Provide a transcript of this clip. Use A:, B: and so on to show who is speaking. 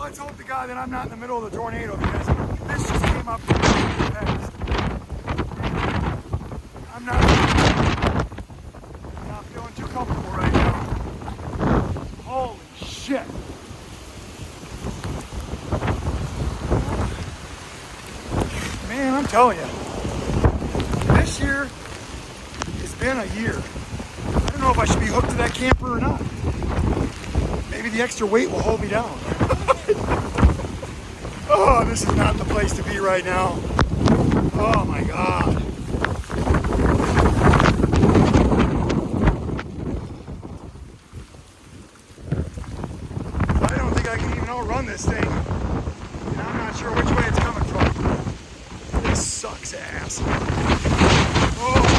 A: Well, let's hope to God that I'm not in the middle of the tornado because this just came up really fast. I'm not feeling too comfortable right now. Holy shit. Man, I'm telling you, this year has been a year. I don't know if I should be hooked to that camper or not. Maybe the extra weight will hold me down. Oh, this is not the place to be right now. Oh my God. I don't think I can even outrun this thing. And I'm not sure which way it's coming from. This sucks ass. Oh.